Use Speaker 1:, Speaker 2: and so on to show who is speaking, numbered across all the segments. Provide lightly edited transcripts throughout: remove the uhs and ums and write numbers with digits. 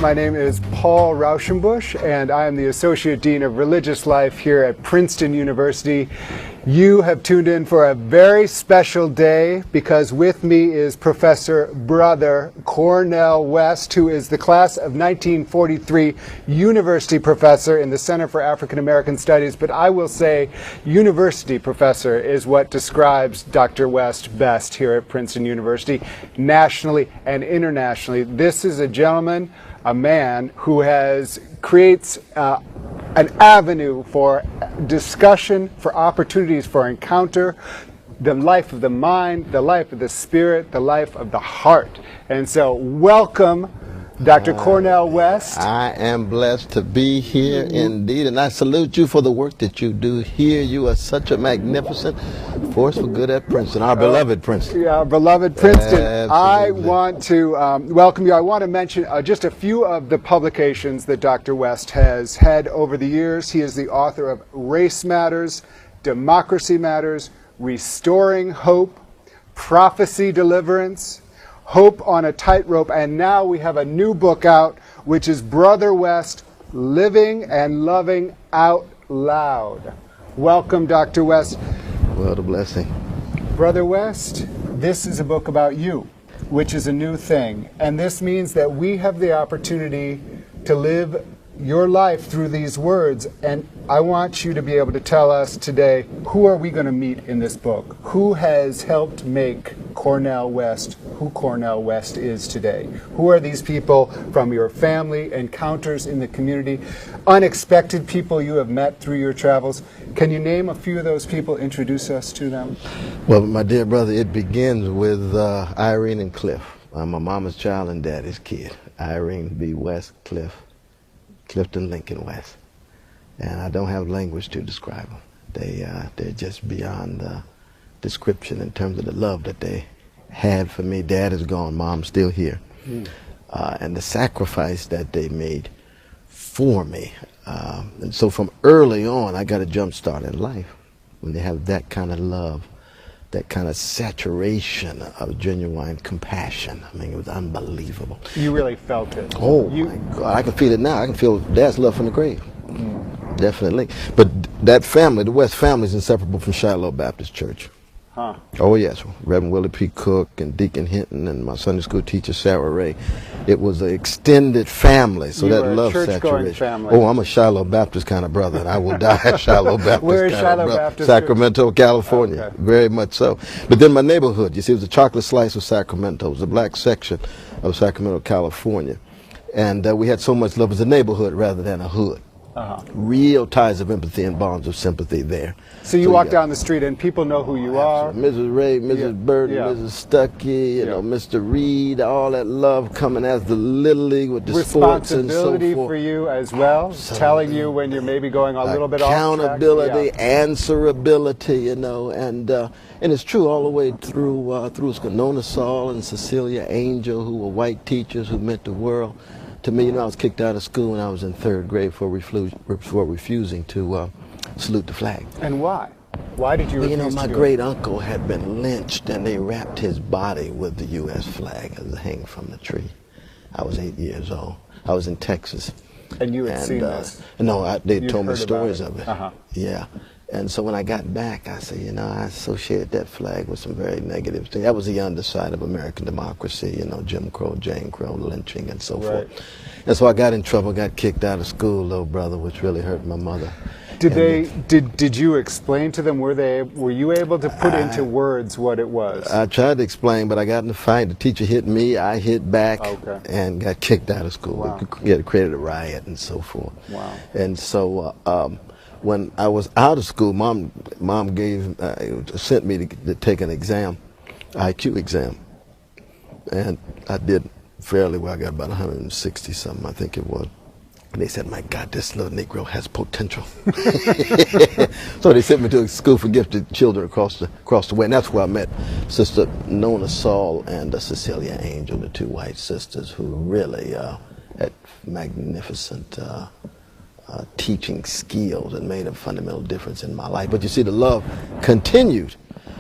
Speaker 1: My name is Paul Rauschenbusch, and I am the Associate Dean of Religious Life here at Princeton University. You have tuned in for a very special day because with me is Professor Brother Cornel West, who is the class of 1943 University Professor in the Center for African American Studies. But I will say University Professor is what describes Dr. West best here at Princeton University, nationally and internationally. This is a gentleman, a man who creates an avenue for discussion, for opportunities for encounter, the life of the mind, the life of the spirit, the life of the heart. And so welcome, Dr. Cornel West.
Speaker 2: I am blessed to be here indeed, and I salute you for the work that you do here. You are such a magnificent force for good at Princeton, our beloved Princeton.
Speaker 1: Yeah, beloved Princeton.
Speaker 2: Absolutely.
Speaker 1: I want to welcome you. I want to mention just a few of the publications that Dr. West has had over the years. He is the author of Race Matters, Democracy Matters, Restoring Hope, Prophecy Deliverance, Hope on a Tightrope, and now we have a new book out, which is Brother West, Living and Loving Out Loud. Welcome, Dr. West.
Speaker 2: What a blessing.
Speaker 1: Brother West, this is a book about you, which is a new thing, and this means that we have the opportunity to live your life through these words, and I want you to be able to tell us today, who are we going to meet in this book? Who has helped make Cornel West who Cornel West is today? Who are these people from your family, encounters in the community, unexpected people you have met through your travels? Can you name a few of those people, introduce us to them?
Speaker 2: Well, my dear brother, it begins with Irene and Cliff. I'm my mama's child and daddy's kid. Irene B. West, Clifton Lincoln West. And I don't have language to describe them. They're just beyond description in terms of the love that they had for me. Dad is gone, mom's still here. And the sacrifice that they made for me. And so from early on, I got a jump start in life. When they have that kind of love, that kind of saturation of genuine compassion. I mean, it was unbelievable.
Speaker 1: You really felt it.
Speaker 2: Oh, my God. I can feel it now. I can feel Dad's love from the grave. Definitely. But that family, the West family, is inseparable from Shiloh Baptist Church.
Speaker 1: Huh.
Speaker 2: Oh, yes. Reverend Willie P. Cook and Deacon Hinton and my Sunday school teacher, Sarah Ray. It was an extended family, so that love saturation.
Speaker 1: Family.
Speaker 2: Oh, I'm a Shiloh Baptist kind of brother, and I will die a Shiloh Baptist
Speaker 1: Where is
Speaker 2: kind
Speaker 1: Shiloh
Speaker 2: of brother.
Speaker 1: Baptist?
Speaker 2: Sacramento, California.
Speaker 1: Okay.
Speaker 2: Very much so. But then my neighborhood, you see, it was a chocolate slice of Sacramento. It was the black section of Sacramento, California. And we had so much love as a neighborhood rather than a hood. Real ties of empathy and bonds of sympathy there.
Speaker 1: So you walk down the street and people know who you are.
Speaker 2: Mrs. Ray, Mrs. Burton, Mrs. Stuckey, you know, Mr. Reed, all that love coming as the Little League with the sports and so forth.
Speaker 1: Responsibility for you as well, telling you when you're maybe going a little bit off track.
Speaker 2: Accountability, answerability, you know, and it's true all the way through school. Nona Saul and Cecilia Angel, who were white teachers who meant the world to me. You know, I was kicked out of school when I was in 3rd grade for refusing to salute the flag.
Speaker 1: And why? Why did you refuse to do it?
Speaker 2: You know, my great uncle had been lynched and they wrapped his body with the U.S. flag as it hung from the tree. I was 8 years old. I was in Texas.
Speaker 1: And you had seen this?
Speaker 2: No, they told me stories of it.
Speaker 1: Yeah.
Speaker 2: And so when I got back, I said, you know, I associated that flag with some very negative things. That was the underside of American democracy, you know, Jim Crow, Jane Crow, lynching, and so forth. And so I got in trouble, got kicked out of school, little brother, which really hurt my mother.
Speaker 1: Did you explain to them? Were you able to put into words what it was?
Speaker 2: I tried to explain, but I got in a fight. The teacher hit me, I hit back, and got kicked out of school.
Speaker 1: Wow.
Speaker 2: It created a riot and so forth.
Speaker 1: Wow.
Speaker 2: And so when I was out of school, mom sent me to take an exam, IQ exam, and I did fairly well. I got about 160 something, I think it was. And they said, my God, this little Negro has potential. So they sent me to a school for gifted children across the way. And that's where I met Sister Nona Saul and Cecilia Angel, the two white sisters who really had magnificent teaching skills and made a fundamental difference in my life. But you see, the love continued.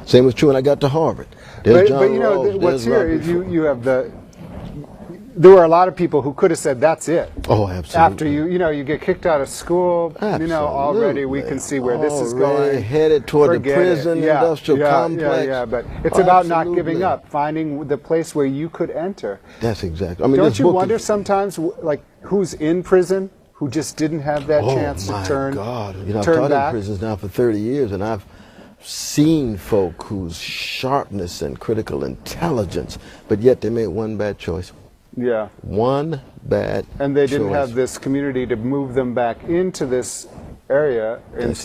Speaker 2: Same was true when I got to Harvard.
Speaker 1: But you know, what's here is you have there were a lot of people who could have said, that's it.
Speaker 2: Oh, absolutely.
Speaker 1: After you get kicked out of school, already we can see where this is going.
Speaker 2: Headed toward the prison, industrial complex.
Speaker 1: Yeah, but it's about not giving up, finding the place where you could enter.
Speaker 2: That's exactly. I mean,
Speaker 1: don't you wonder sometimes, like, who's in prison who just didn't have that chance to turn back?
Speaker 2: Oh, my God. I've taught in prisons now for 30 years, and I've seen folk whose sharpness and critical intelligence, but yet they made one bad choice.
Speaker 1: Yeah.
Speaker 2: One bad choice.
Speaker 1: And they didn't have this community to move them back into this area. And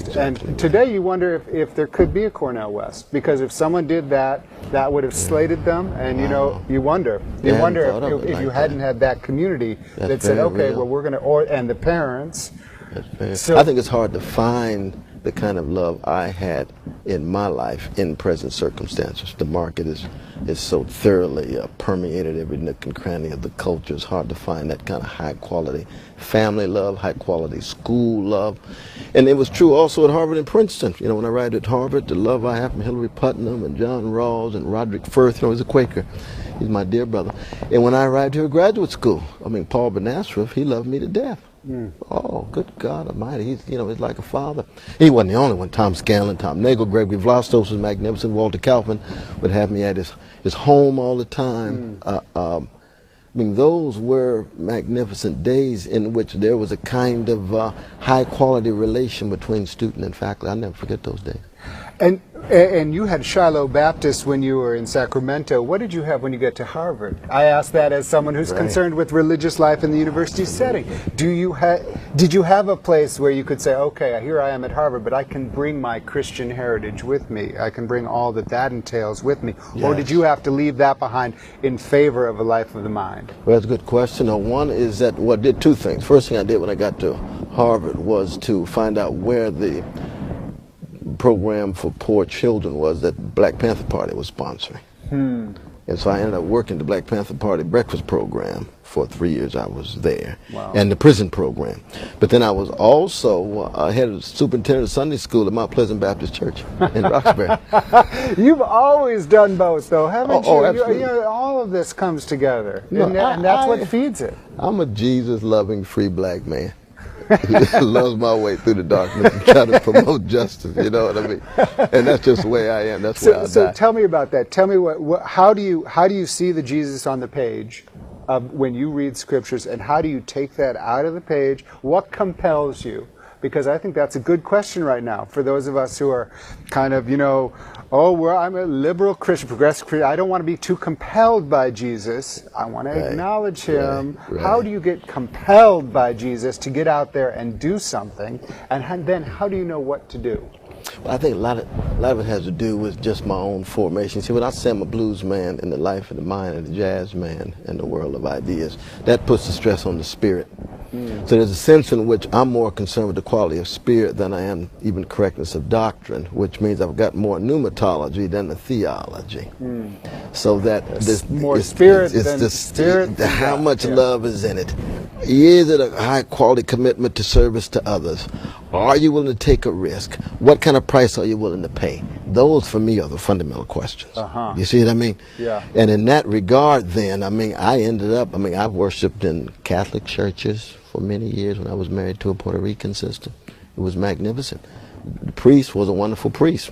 Speaker 1: today you wonder if there could be a Cornell West, because if someone did that, that would have slated them, and you wonder if you hadn't had that community that said, okay, well, we're going to, and the parents.
Speaker 2: So I think it's hard to find the kind of love I had in my life in present circumstances. The market is so thoroughly permeated every nook and cranny of the culture. It's hard to find that kind of high quality family love, high quality school love. And it was true also at Harvard and Princeton. You know, when I arrived at Harvard, the love I have from Hillary Putnam and John Rawls and Roderick Firth, he's a Quaker. He's my dear brother. And when I arrived here at graduate school, Paul Benasref, he loved me to death. Oh, good God Almighty! He's like a father. He wasn't the only one. Tom Scanlon, Tom Nagel, Gregory Vlastos was magnificent. Walter Kaufman would have me at his home all the time. Those were magnificent days in which there was a kind of high quality relation between student and faculty. I'll never forget those days.
Speaker 1: And you had Shiloh Baptist when you were in Sacramento. What did you have when you get to Harvard? I ask that as someone who's concerned with religious life in the university setting. Did you have a place where you could say, okay, here I am at Harvard, but I can bring my Christian heritage with me. I can bring all that entails with me. Yes. Or did you have to leave that behind in favor of a life of the mind?
Speaker 2: Well, that's a good question. One is that I did two things. First thing I did when I got to Harvard was to find out where the program for poor children was that Black Panther Party was sponsoring. And so I ended up working the Black Panther Party breakfast program for 3 years. I was there. Wow. And the prison program. But then I was also head of the superintendent of Sunday school at Mount Pleasant Baptist Church in Roxbury.
Speaker 1: You've always done both, though, haven't you?
Speaker 2: Oh, absolutely.
Speaker 1: All of this comes together, and that's what feeds it.
Speaker 2: I'm a Jesus-loving free black man. Loves my way through the darkness and try to promote justice. You know what I mean? And that's just the way I am. That's where I die.
Speaker 1: So tell me about that. Tell me how do you see the Jesus on the page when you read scriptures, and how do you take that out of the page? What compels you? Because I think that's a good question right now for those of us who are kind of, I'm a liberal Christian, progressive Christian. I don't want to be too compelled by Jesus. I want to acknowledge him. Right. How do you get compelled by Jesus to get out there and do something? And then how do you know what to do?
Speaker 2: Well, I think a lot of it has to do with just my own formation. See, when I say I'm a blues man in the life and the mind of the jazz man in the world of ideas, that puts the stress on the spirit. So there's a sense in which I'm more concerned with the quality of spirit than I am even correctness of doctrine, which means I've got more pneumatology than the theology. So that this
Speaker 1: more spirit than
Speaker 2: the
Speaker 1: spirit.
Speaker 2: How much love is in it? Is it a high quality commitment to service to others? Are you willing to take a risk? What kind of price are you willing to pay? Those, for me, are the fundamental questions. You see what I mean?
Speaker 1: Yeah.
Speaker 2: And in that regard, then, I ended up, I've worshiped in Catholic churches for many years when I was married to a Puerto Rican sister. It was magnificent. The priest was a wonderful priest.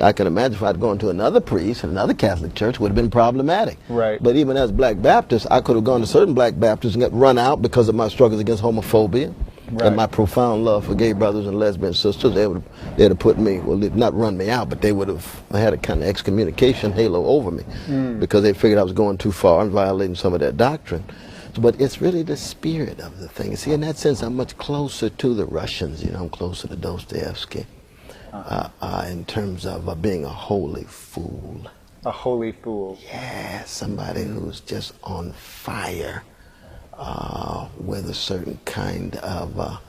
Speaker 2: I can imagine if I'd gone to another priest in another Catholic church, it would have been problematic.
Speaker 1: Right.
Speaker 2: But even as Black Baptist, I could have gone to certain Black Baptists and got run out because of my struggles against homophobia. Right. And my profound love for gay brothers and lesbian sisters. They'd have put me, well, not run me out, but they would have had a kind of excommunication halo over me because they figured I was going too far and violating some of their doctrine. But it's really the spirit of the thing. See, in that sense, I'm much closer to the Russians. I'm closer to Dostoevsky in terms of being a holy fool.
Speaker 1: A holy fool.
Speaker 2: Yeah, somebody who's just on fire with a certain kind of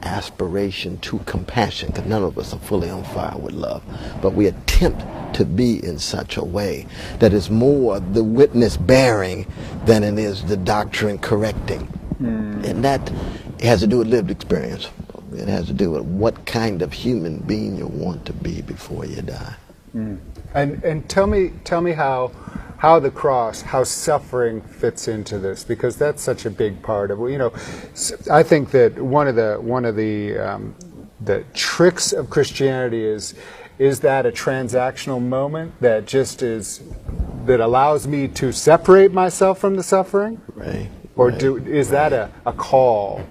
Speaker 2: aspiration to compassion, because none of us are fully on fire with love, but we attempt to be in such a way that is more the witness bearing than it is the doctrine correcting. And that has to do with lived experience. It has to do with what kind of human being you want to be before you die.
Speaker 1: And tell me how how the cross, how suffering fits into this, because that's such a big part of, I think that one of the tricks of Christianity is that a transactional moment that just that allows me to separate myself from the suffering?
Speaker 2: Right.
Speaker 1: Or is that a call?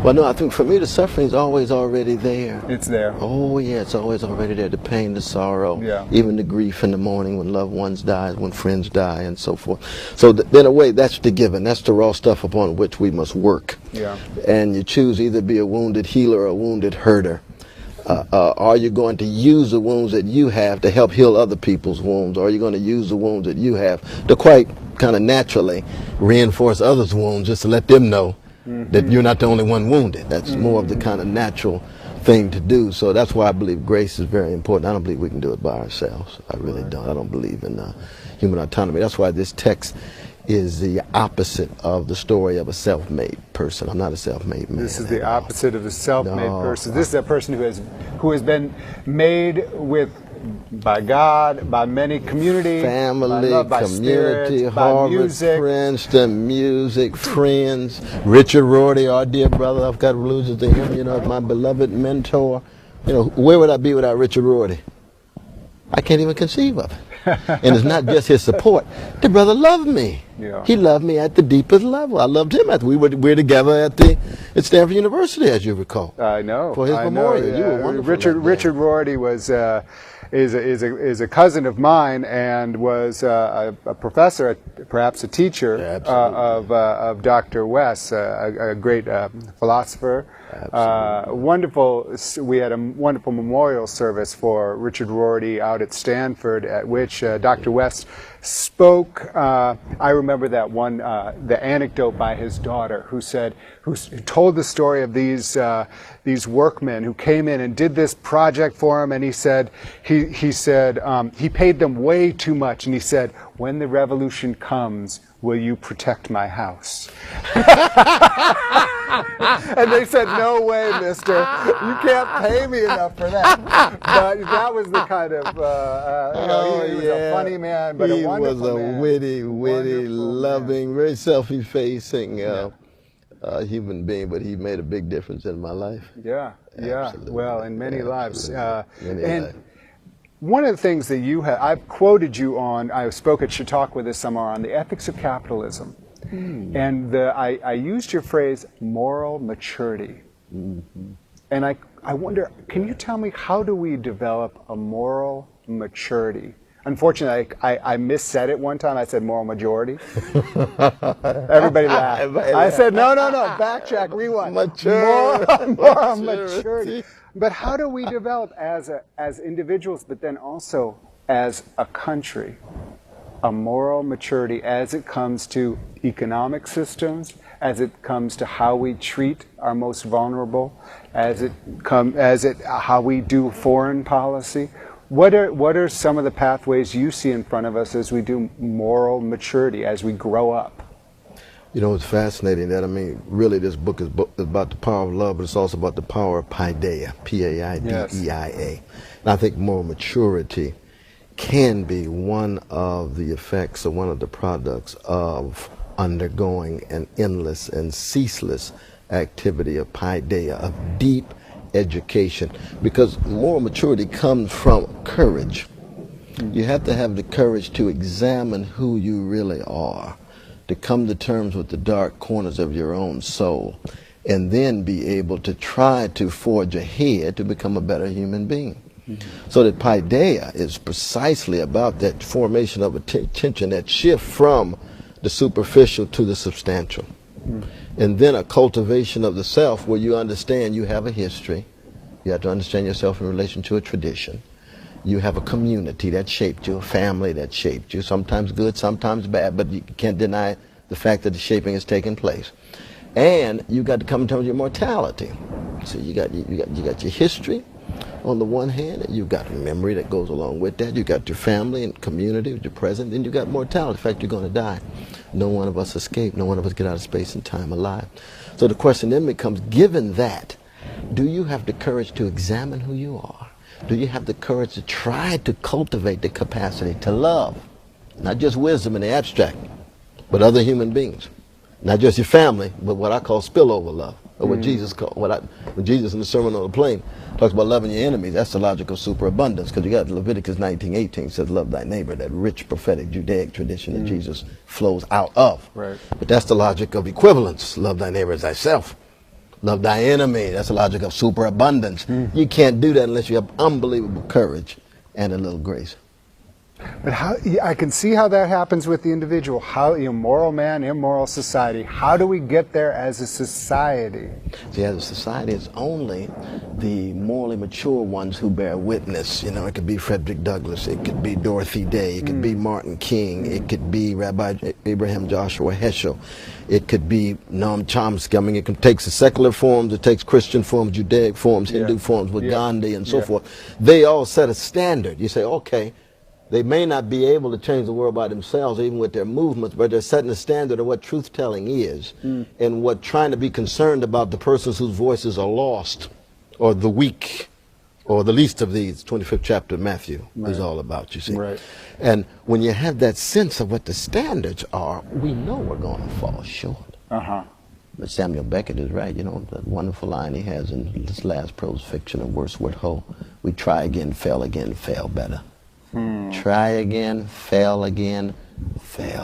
Speaker 2: Well, no, I think for me the suffering is always already there.
Speaker 1: It's there.
Speaker 2: Oh, yeah, it's always already there. The pain, the sorrow, even the grief in the morning when loved ones die, when friends die, and so forth. So in a way, that's the given. That's the raw stuff upon which we must work.
Speaker 1: Yeah.
Speaker 2: And you choose either be a wounded healer or a wounded herder. Are you going to use the wounds that you have to help heal other people's wounds? Or are you going to use the wounds that you have to quite kind of naturally reinforce others' wounds just to let them know that you're not the only one wounded? That's more of the kind of natural thing to do. So that's why I believe grace is very important. I don't believe we can do it by ourselves. I really don't. I don't believe in human autonomy. That's why this text is the opposite of the story of a self-made person. I'm not a self-made man.
Speaker 1: This is the opposite of the self-made person. This is a person who has been made by God, by many community,
Speaker 2: family,
Speaker 1: by love, by
Speaker 2: community,
Speaker 1: spirit,
Speaker 2: Harvard,
Speaker 1: by music.
Speaker 2: Princeton, music, friends. Richard Rorty, our dear brother, I've got allusions to him, my beloved mentor. Where would I be without Richard Rorty? I can't even conceive of it. And it's not just his support. The brother loved me.
Speaker 1: Yeah.
Speaker 2: He loved me at the deepest level. I loved him we're together at Stanford University, as you recall.
Speaker 1: I know.
Speaker 2: For his memorial.
Speaker 1: Yeah.
Speaker 2: You were wonderful.
Speaker 1: Richard Rorty was is a cousin of mine and was a professor, perhaps a teacher of Dr. West, a great philosopher. Wonderful. We had a wonderful memorial service for Richard Rorty out at Stanford, at which Dr. West spoke. I remember that one, the anecdote by his daughter, who told the story of these workmen who came in and did this project for him, and he said he paid them way too much, and he said, "When the revolution comes, will you protect my house?" And they said, "No way, mister. You can't pay me enough for that." But that was the kind of, he was a funny man, but a wonderful man.
Speaker 2: He was a witty, loving, very self-effacing human being, but he made a big difference in my life.
Speaker 1: Yeah.
Speaker 2: Absolutely.
Speaker 1: Well, in many lives.
Speaker 2: Many lives.
Speaker 1: One of the things that I've quoted you on, I spoke at Chautauqua this summer on the ethics of capitalism. And I used your phrase, moral maturity. And I wonder, can you tell me, how do we develop a moral maturity? Unfortunately, I missaid it one time. I said moral majority. Everybody laughed. I said, no, backtrack, rewind. Moral maturity. But how do we develop as individuals, but then also as a country, a moral maturity as it comes to economic systems, as it comes to how we treat our most vulnerable, how we do foreign policy? What are some of the pathways you see in front of us as we do moral maturity, as we grow up?
Speaker 2: It's fascinating that, really this book is about the power of love, but it's also about the power of paideia, P-A-I-D-E-I-A.
Speaker 1: Yes.
Speaker 2: And I think moral maturity can be one of the effects or one of the products of undergoing an endless and ceaseless activity of paideia, of deep education, because moral maturity comes from courage. You have to have the courage to examine who you really are, to come to terms with the dark corners of your own soul, and then be able to try to forge ahead to become a better human being. So that paideia is precisely about that formation of attention, that shift from the superficial to the substantial. And then a cultivation of the self where you understand you have a history. You have to understand yourself in relation to a tradition. You have a community that shaped you, a family that shaped you, sometimes good, sometimes bad, but you can't deny the fact that the shaping has taken place. And you got to come to terms with your mortality. So you got your history on the one hand, and you've got memory that goes along with that. You got your family and community, your present, and you got mortality. The fact you're going to die. No one of us escape. No one of us get out of space and time alive. So the question then becomes, given that, do you have the courage to examine who you are? Do you have the courage to try to cultivate the capacity to love Not just wisdom in the abstract, but other human beings. Not just your family, but what I call spillover love. Or what Jesus called, when Jesus in the Sermon on the Plain talks about loving your enemies, that's the logic of superabundance. Because you got Leviticus 19:18 says, love thy neighbor, that rich prophetic Judaic tradition that Jesus flows out of.
Speaker 1: Right.
Speaker 2: But that's the logic of equivalence. Love thy neighbor as thyself. Love thy enemy. That's the logic of superabundance. You can't do that unless you have unbelievable courage and a little grace.
Speaker 1: But how, I can see how that happens with the individual. How, moral man, immoral society. How do we get there as a society?
Speaker 2: See, as a society, it's only the morally mature ones who bear witness. You know, it could be Frederick Douglass, it could be Dorothy Day, it could be Martin King, it could be Rabbi Abraham Joshua Heschel, it could be Noam Chomsky. I mean, it takes the secular forms, it takes Christian forms, Judaic forms, Hindu forms with Gandhi and so forth. They all set a standard. You say, okay, they may not be able to change the world by themselves, even with their movements, but they're setting a standard of what truth-telling is and what trying to be concerned about the persons whose voices are lost or the weak or the least of these. 25th chapter of Matthew is all about, you see.
Speaker 1: Right.
Speaker 2: And when you have that sense of what the standards are, we know we're going to fall short. But Samuel Beckett is right. You know, the wonderful line he has in this last prose fiction of Wordsworth Hoe, we try again, fail better. Try again, fail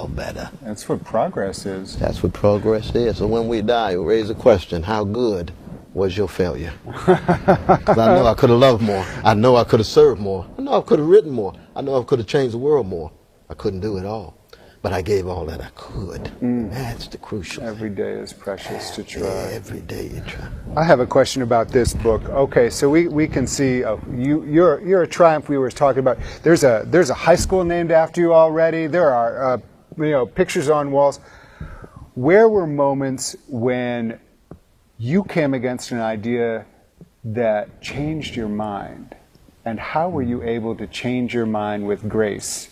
Speaker 2: better.
Speaker 1: That's what progress is.
Speaker 2: That's what progress is. So when we die, we raise the question, how good was your failure? Because I know I could have loved more. I know I could have served more. I know I could have written more. I know I could have changed the world more. I couldn't do it all. But I gave all that I could. That's the crucial thing.
Speaker 1: Every day is precious to try.
Speaker 2: Every day you try.
Speaker 1: I have a question about this book. Okay, so we can see you're a triumph. We were talking about. There's a high school named after you already. There are pictures on walls. Where were moments when you came against an idea that changed your mind, and how were you able to change your mind with grace?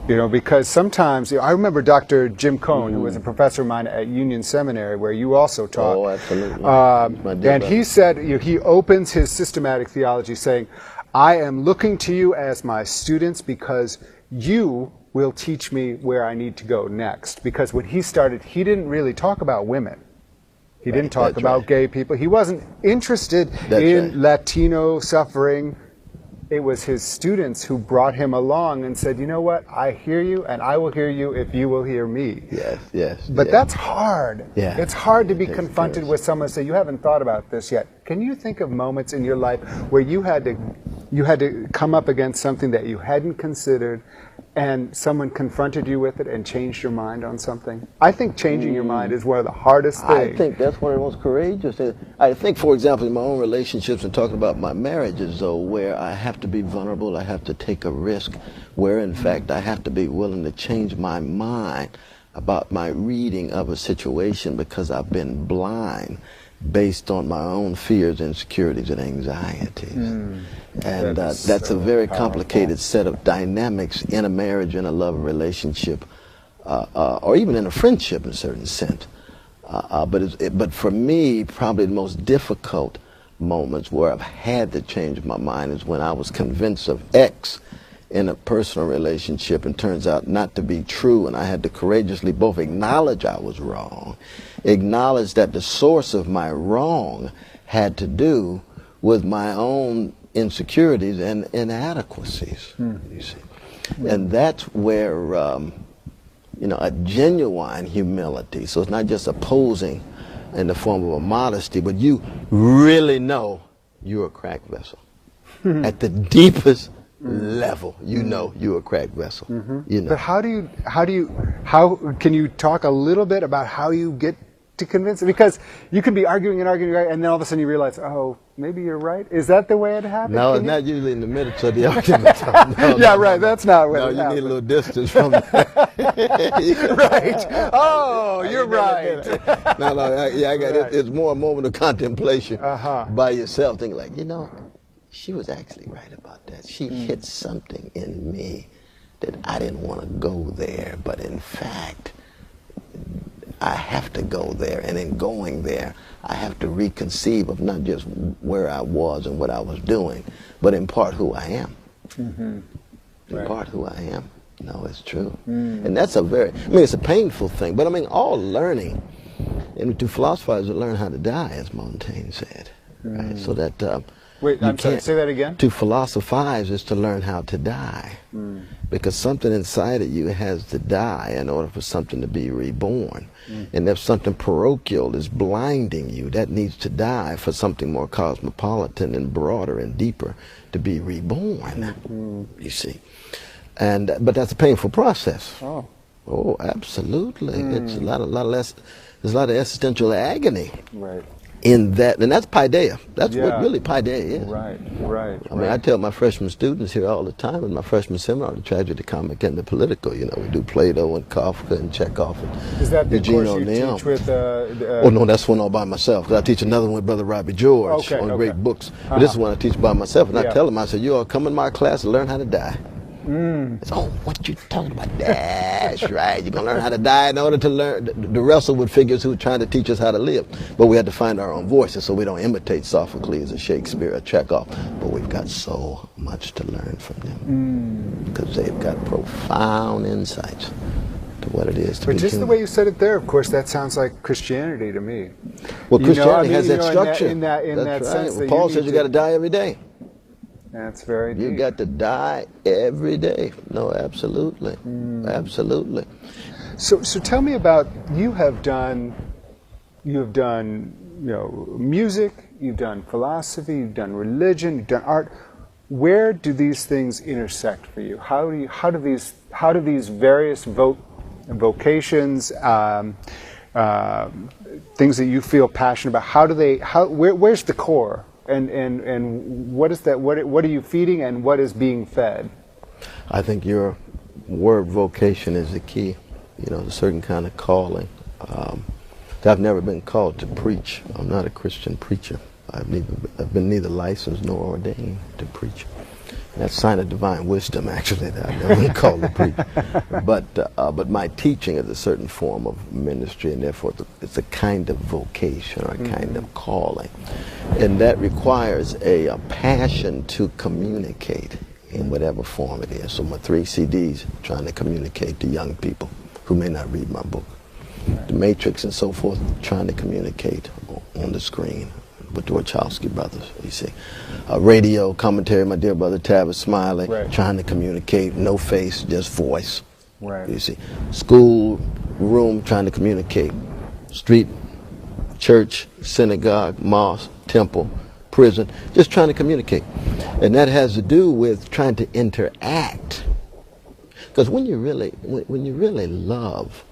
Speaker 1: You know, because sometimes, I remember Dr. Jim Cohn, who was a professor of mine at Union Seminary, where you also taught.
Speaker 2: Oh, absolutely.
Speaker 1: And he said, he opens his systematic theology saying, I am looking to you as my students because you will teach me where I need to go next. Because when he started, he didn't really talk about women. He didn't talk about gay people. He wasn't interested in Latino suffering. It was his students who brought him along and said, you know what, I hear you and I will hear you if you will hear me.
Speaker 2: Yes.
Speaker 1: But that's hard.
Speaker 2: Yeah.
Speaker 1: It's hard to be confronted with someone and say, you haven't thought about this yet. Can you think of moments in your life where you had to come up against something that you hadn't considered and someone confronted you with it and changed your mind on something? I think changing your mind is one of the hardest things.
Speaker 2: I think that's one of the most courageous things. I think, for example, in my own relationships and talking about my marriages, though, where I have to be vulnerable, I have to take a risk, where, in fact, I have to be willing to change my mind about my reading of a situation because I've been blind based on my own fears, insecurities, and anxieties. And that's a very complicated set of dynamics in a marriage, in a love relationship, or even in a friendship in a certain sense. But for me, probably the most difficult moments where I've had to change my mind is when I was convinced of X in a personal relationship and turns out not to be true, and I had to courageously both acknowledge I was wrong, acknowledge that the source of my wrong had to do with my own insecurities and inadequacies, you see. And that's where, a genuine humility, so it's not just opposing in the form of a modesty, but you really know you're a cracked vessel. At the deepest level, you know you're a cracked vessel. You know.
Speaker 1: But how can you talk a little bit about how you get to convince it? Because you could be arguing and then all of a sudden you realize, oh, maybe you're right. Is that the way it happens?
Speaker 2: No, it's not usually in the middle of the argument.
Speaker 1: That's not what it
Speaker 2: you
Speaker 1: happens.
Speaker 2: need a little distance from that.
Speaker 1: Right. Oh, you're right.
Speaker 2: It's more a moment of contemplation by yourself, thinking like, she was actually right about that. She hit something in me that I didn't want to go there, but in fact, I have to go there, and in going there, I have to reconceive of not just where I was and what I was doing, but in part who I am. In part who I am. No, it's true. And that's it's a painful thing, but I mean, all learning, and to philosophize to learn how to die, as Montaigne said, right? So that
Speaker 1: Wait, I'm sorry, say that again?
Speaker 2: To philosophize is to learn how to die, because something inside of you has to die in order for something to be reborn. And if something parochial is blinding you, that needs to die for something more cosmopolitan and broader and deeper to be reborn, you see. But that's a painful process. Oh, absolutely. It's a lot less. There's a lot of existential agony in that, and that's paideia. That's what really paideia is.
Speaker 1: Right.
Speaker 2: I mean, I tell my freshman students here all the time in my freshman seminar, the tragedy, comic, and the political. You know, we do Plato and Kafka and Chekhov and
Speaker 1: Is that the
Speaker 2: Eugene
Speaker 1: course you
Speaker 2: O'Neill.
Speaker 1: teach with?
Speaker 2: Oh no, that's one all by myself. 'Cause I teach another one with Brother Robbie George on great books. But this is one I teach by myself, and I tell them, I said, you all come in my class and learn how to die. It's, oh, what you talking about? That's right. You're going to learn how to die in order to learn to wrestle with figures who are trying to teach us how to live. But we had to find our own voices so we don't imitate Sophocles or Shakespeare or Chekhov. But we've got so much to learn from them because they've got profound insights to what it is to be
Speaker 1: But just
Speaker 2: human.
Speaker 1: the way you said it there, of course, that sounds like Christianity to me.
Speaker 2: Well, Christianity has that
Speaker 1: in
Speaker 2: structure.
Speaker 1: In that
Speaker 2: That's
Speaker 1: sense
Speaker 2: right.
Speaker 1: that
Speaker 2: Paul says you got to die every day.
Speaker 1: That's very deep.
Speaker 2: You got to die every day. No, absolutely. Absolutely.
Speaker 1: So tell me about, you have done music, you've done philosophy, you've done religion, you've done art. Where do these things intersect for you? How do these various vocations, things that you feel passionate about, where's the core? And what is that? What are you feeding, and what is being fed?
Speaker 2: I think your word vocation is the key. You know, a certain kind of calling. I've never been called to preach. I'm not a Christian preacher. I've been neither licensed nor ordained to preach. That's a sign of divine wisdom, actually, that I've never been called to preach. But my teaching is a certain form of ministry, and therefore it's a kind of vocation or a kind of calling. And that requires a passion to communicate in whatever form it is. So my 3 CDs trying to communicate to young people who may not read my book. The Matrix and so forth, trying to communicate on the screen with the Wachowski brothers, you see. Radio commentary, my dear brother Tavis Smiley, trying to communicate, no face, just voice, you see. School, room, trying to communicate. Street, church, synagogue, mosque, temple, prison, just trying to communicate. And that has to do with trying to interact. Because when you really love,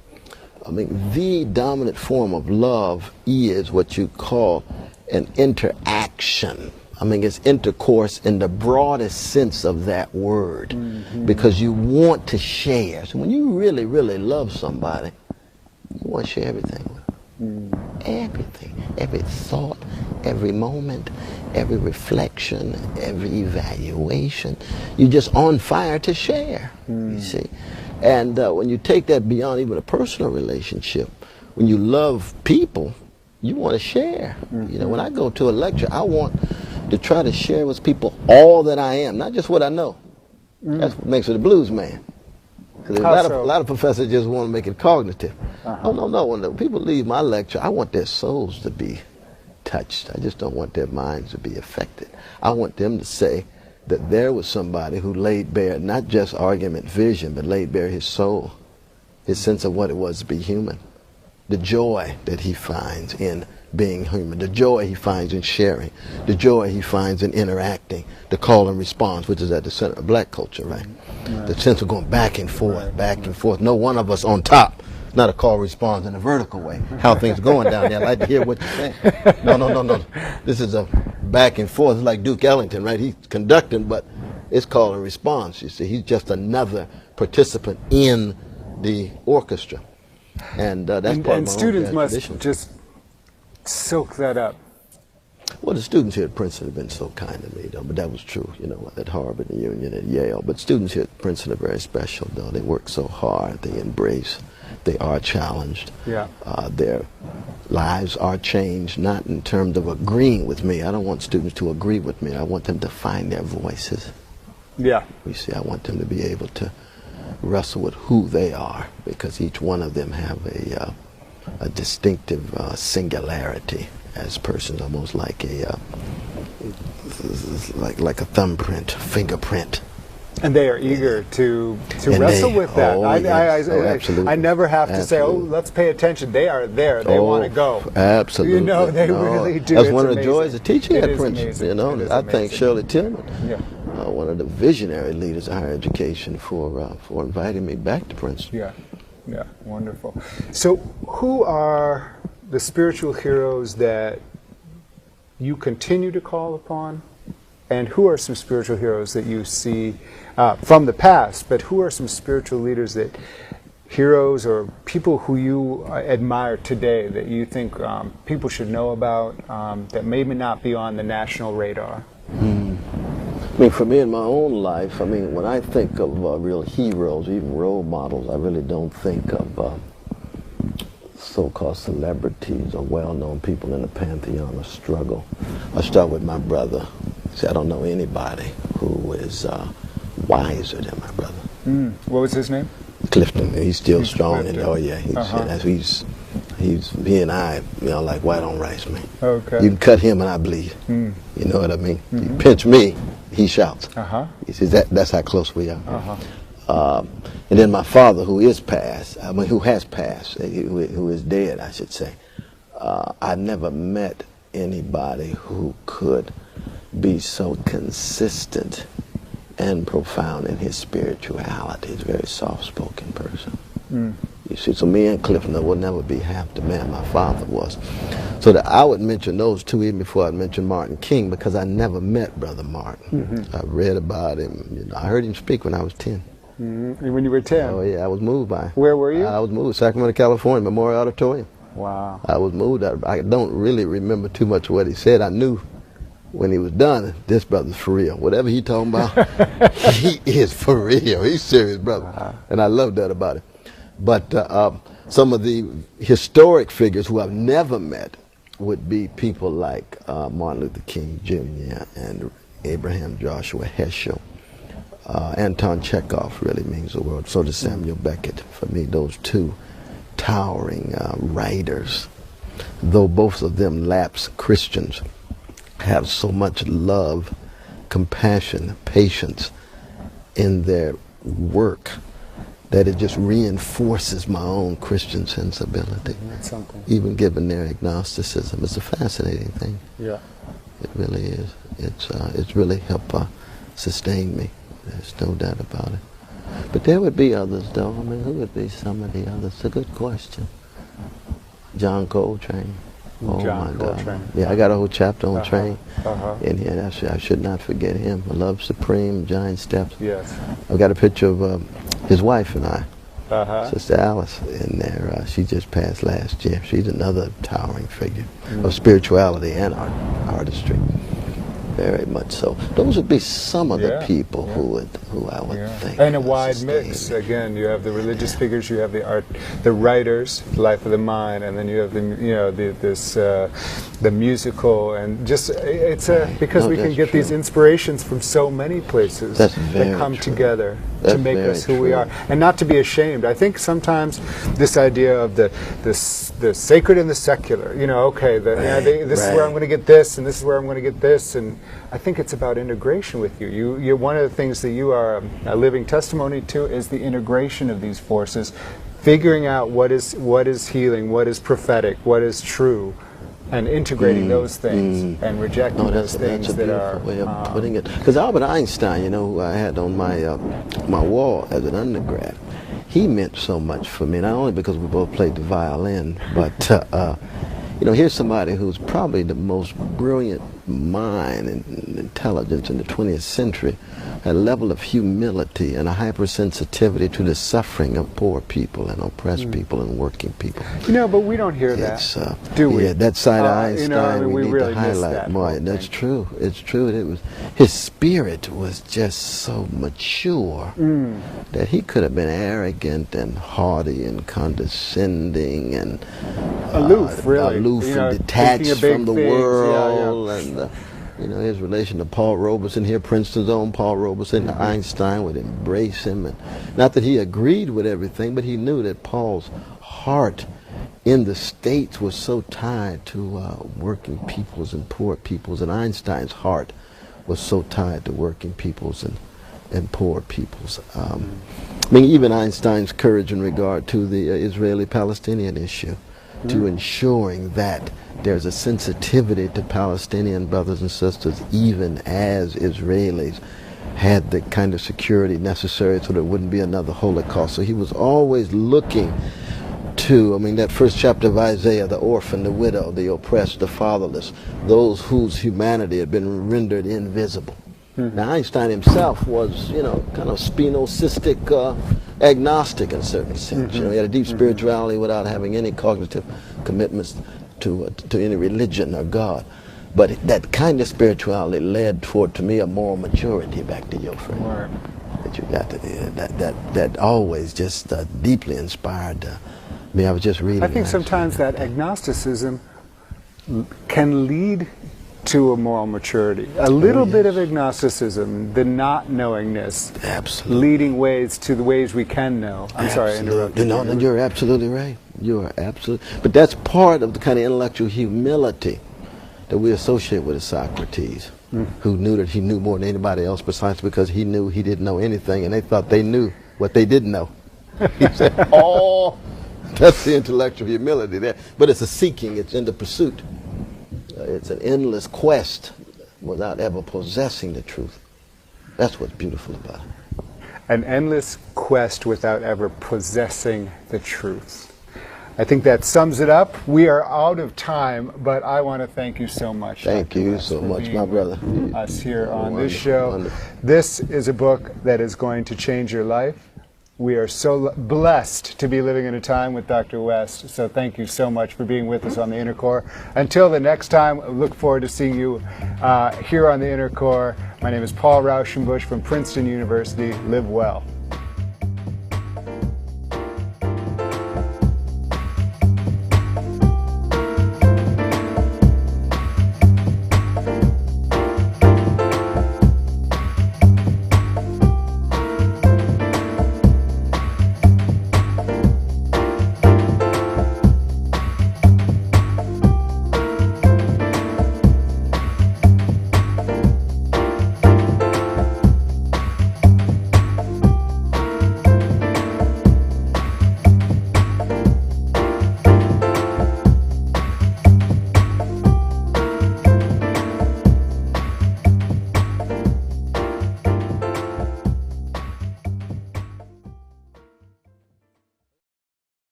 Speaker 2: I mean, the dominant form of love is what you call an interaction. I mean, it's intercourse in the broadest sense of that word, because you want to share. So when you really, really love somebody, you want to share everything with them. Everything, every thought, every moment, every reflection, every evaluation. You're just on fire to share, you see. And when you take that beyond even a personal relationship, when you love people, you want to share. You know, when I go to a lecture, I want to try to share with people all that I am, not just what I know. That's what makes it a blues man. Because a lot of professors just want to make it cognitive. Oh, no. When people leave my lecture, I want their souls to be touched. I just don't want their minds to be affected. I want them to say that there was somebody who laid bare not just argument vision, but laid bare his soul, his sense of what it was to be human. The joy that he finds in being human, the joy he finds in sharing, the joy he finds in interacting, the call and response, which is at the center of black culture, right? The sense of going back and forth, back and forth. No one of us on top. It's not a call response in a vertical way. How things going down there? I'd like to hear what you're saying. No. This is a back and forth. It's like Duke Ellington, right? He's conducting, but it's call and response, you see. He's just another participant in the orchestra. And that's part of my own
Speaker 1: students must
Speaker 2: tradition.
Speaker 1: just soak that up.
Speaker 2: Well, the students here at Princeton have been so kind to me, though, but that was true, you know, at Harvard and Union and Yale. But students here at Princeton are very special, though. They work so hard. They embrace. They are challenged. Their lives are changed, not in terms of agreeing with me. I don't want students to agree with me. I want them to find their voices. You see, I want them to be able to wrestle with who they are, because each one of them have a distinctive singularity as persons, almost like a thumbprint, fingerprint.
Speaker 1: And they are eager to wrestle with that.
Speaker 2: Absolutely.
Speaker 1: I never have to say, oh, let's pay attention. They are there. They want to go.
Speaker 2: Absolutely.
Speaker 1: You know, they really do.
Speaker 2: That's one of the joys of teaching at Princeton.
Speaker 1: Amazing.
Speaker 2: You know, I thank Shirley Tillman,
Speaker 1: yeah.
Speaker 2: One of the visionary leaders of higher education, for inviting me back to Princeton.
Speaker 1: Yeah, yeah, wonderful. So, who are the spiritual heroes that you continue to call upon? And who are some spiritual heroes that you see from the past, but who are some spiritual leaders that, heroes or people who you admire today that you think people should know about, that maybe not be on the national radar?
Speaker 2: I mean, for me in my own life, I mean, when I think of real heroes, even role models, I really don't think of so-called celebrities or well-known people in the pantheon of struggle. I start with my brother. See, I don't know anybody who is wiser than my brother.
Speaker 1: What was his name?
Speaker 2: Clifton. He's still strong.
Speaker 1: Clifton.
Speaker 2: And oh yeah, he and I, you know, like white on rice, man.
Speaker 1: Okay.
Speaker 2: You can cut him and I bleed. You know what I mean? You pinch me, he shouts. He says that's how close we are. And then my father, who is passed, I mean, who has passed, who is dead, I should say. I never met anybody who could be so consistent and profound in his spirituality. He's a very soft-spoken person. You see, so me and Clifton will never be half the man my father was. So that I would mention those two even before I'd mention Martin King, because I never met Brother Martin. I read about him. You know, I heard him speak when I was 10.
Speaker 1: When you were 10?
Speaker 2: Oh yeah, I was moved by him.
Speaker 1: Where were you?
Speaker 2: I was moved, Sacramento, California, Memorial Auditorium.
Speaker 1: Wow.
Speaker 2: I was moved. I don't really remember too much of what he said. I knew when he was done, this brother's for real. Whatever he talking about, he is for real. He's serious, brother. And I love that about him. But some of the historic figures who I've never met would be people like Martin Luther King Jr. and Abraham Joshua Heschel. Anton Chekhov really means the world. So does Samuel Beckett. For me, those two towering writers, though both of them lapsed Christians, have so much love, compassion, patience in their work that it just reinforces my own Christian sensibility.
Speaker 1: That's something.
Speaker 2: Even given their agnosticism, it's a fascinating thing.
Speaker 1: Yeah,
Speaker 2: it really is. It's really helped sustain me. There's no doubt about it. But there would be others, though. I mean, who would be some of the others? It's a good question. John Coltrane. Oh
Speaker 1: John
Speaker 2: my
Speaker 1: Coltrane.
Speaker 2: God. Yeah, I got a whole chapter on Train in here.
Speaker 1: Uh-huh.
Speaker 2: I should not forget him. Love Supreme, Giant Steps.
Speaker 1: Yes.
Speaker 2: I've got a picture of his wife and I, Sister Alice, in there. She just passed last year. She's another towering figure of spirituality and artistry. Very much so. Those would be some of the people who I would think.
Speaker 1: And a wide mix. Again, you have the religious figures, you have the art, the writers, life of the mind, and then you have the musical, and just because we can get these inspirations from so many places that come together to make us who we are, and not to be ashamed. I think sometimes this idea of the sacred and the secular. You know, okay, this is where I'm going to get this, and this is where I'm going to get this, and I think it's about integration with you. You're one of the things that you are a living testimony to is the integration of these forces, figuring out what is healing, what is prophetic, what is true, and integrating those things and rejecting those things that are.
Speaker 2: That's a beautiful way of putting it. Because Albert Einstein, you know, who I had on my wall as an undergrad, he meant so much for me. Not only because we both played the violin, but you know, here's somebody who's probably the most brilliant mind and intelligence in the 20th century, a level of humility and a hypersensitivity to the suffering of poor people and oppressed people and working people.
Speaker 1: You know, but we don't hear that, do we?
Speaker 2: Yeah, that side of Einstein,
Speaker 1: you know, I mean,
Speaker 2: we need
Speaker 1: really
Speaker 2: to highlight more. That's true. It's true. It was, his spirit was just so mature that he could have been arrogant and haughty and condescending and
Speaker 1: aloof, really.
Speaker 2: Aloof, you know, and detached from the world. And You know, his relation to Paul Robeson here, Princeton's own Paul Robeson, Einstein would embrace him. And not that he agreed with everything, but he knew that Paul's heart in the States was so tied to working peoples and poor peoples, and Einstein's heart was so tied to working peoples and poor peoples. I mean, even Einstein's courage in regard to the Israeli-Palestinian issue, to ensuring that there's a sensitivity to Palestinian brothers and sisters, even as Israelis had the kind of security necessary so there wouldn't be another Holocaust. So he was always looking to, I mean, that first chapter of Isaiah, the orphan, the widow, the oppressed, the fatherless, those whose humanity had been rendered invisible. Now, Einstein himself was, you know, kind of spinocistic agnostic in a certain sense. You know, he had a deep spirituality without having any cognitive commitments to any religion or God. But that kind of spirituality led toward, to me, a moral maturity, back to your friend.
Speaker 1: Right.
Speaker 2: That you got to, that always just deeply inspired me. I was just reading.
Speaker 1: I think sometimes that agnosticism can lead to a moral maturity. A little bit of agnosticism, the not knowingness, leading ways to the ways we can know. I'm sorry, I interrupted.
Speaker 2: No, you're absolutely right. You are absolutely. But that's part of the kind of intellectual humility that we associate with Socrates, who knew that he knew more than anybody else, precisely because he knew he didn't know anything, and they thought they knew what they didn't know. He said, "Oh, that's the intellectual humility there." But it's a seeking. It's in the pursuit. It's an endless quest without ever possessing the truth. That's what's beautiful about it.
Speaker 1: An endless quest without ever possessing the truth. I think that sums it up. We are out of time, but I want to thank you so much.
Speaker 2: Thank you so much, my brother.
Speaker 1: Us here on this show. This is a book that is going to change your life. We are so blessed to be living in a time with Dr. West, so thank you so much for being with us on the Inner Core. Until the next time, I look forward to seeing you here on the Inner Core. My name is Paul Rauschenbusch from Princeton University. Live well.